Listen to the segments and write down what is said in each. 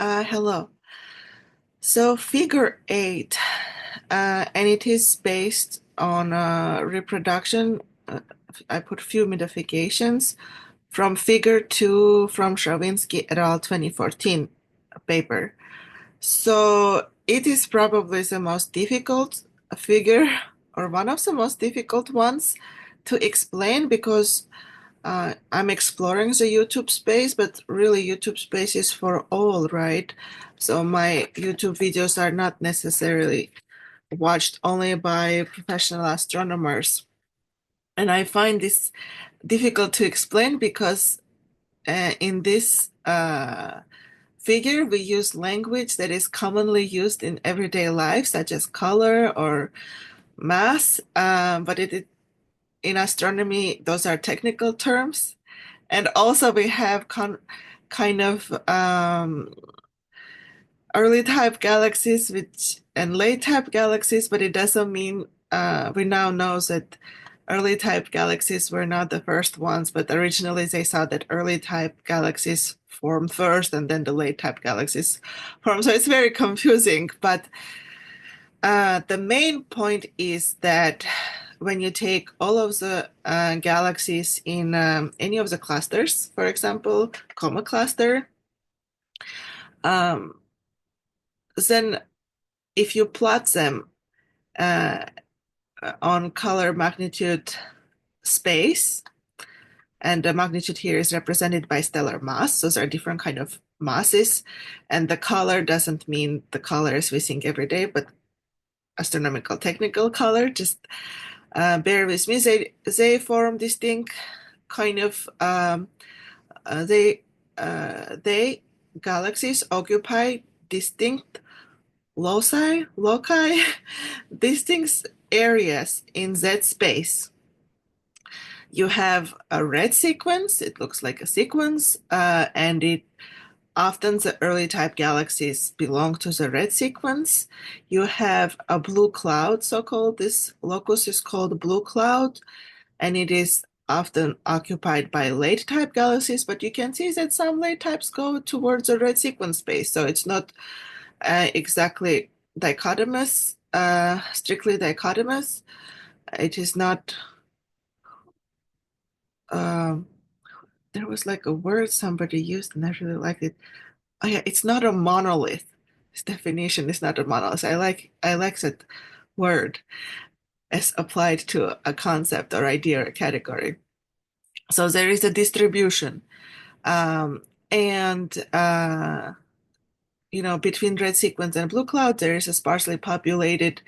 Hello. So figure eight, and it is based on reproduction. I put few modifications from figure two from Stravinsky et al. 2014 paper. So it is probably the most difficult figure or one of the most difficult ones to explain because I'm exploring the YouTube space, but really YouTube space is for all, right? So my YouTube videos are not necessarily watched only by professional astronomers. And I find this difficult to explain because in this figure, we use language that is commonly used in everyday life, such as color or mass. But in astronomy, those are technical terms. And also we have kind of early type galaxies which and late type galaxies, but it doesn't mean we now know that early type galaxies were not the first ones, but originally they thought that early type galaxies formed first and then the late type galaxies formed. So it's very confusing, but the main point is that when you take all of the galaxies in any of the clusters, for example, Coma cluster, um, then if you plot them uh, on color magnitude space, and the magnitude here is represented by stellar mass, those are different kind of masses, and the color doesn't mean the colors we think every day, but astronomical technical color. Just bear with me. They form distinct kind of they galaxies occupy distinct loci, distinct areas in Z space. You have a red sequence. It looks like a sequence, and it often the early type galaxies belong to the red sequence. You have a blue cloud, so-called. This locus is called blue cloud, and it is often occupied by late type galaxies, but you can see that some late types go towards the red sequence space. So it's not exactly dichotomous, strictly dichotomous. It is not, um, there was like a word somebody used and I really liked it. Oh yeah, it's not a monolith. This definition is not a monolith. I like that word as applied to a concept or idea or category. So there is a distribution, um, and between red sequence and blue cloud, there is a sparsely populated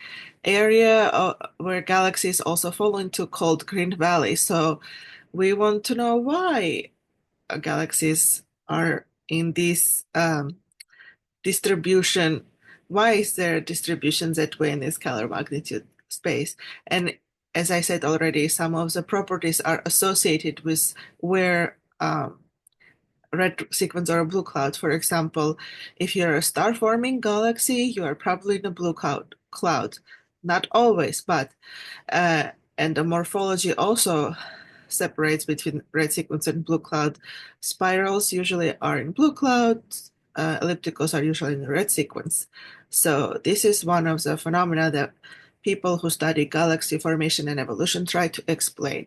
area where galaxies also fall into called green valley. So we want to know why galaxies are in this distribution. Why is there distribution that way in this scalar magnitude space? And as I said already, some of the properties are associated with where red sequence or a blue cloud. For example, if you're a star-forming galaxy, you are probably in a blue cloud. Not always, but and the morphology also separates between red sequence and blue cloud. Spirals usually are in blue cloud, ellipticals are usually in the red sequence. So this is one of the phenomena that people who study galaxy formation and evolution try to explain.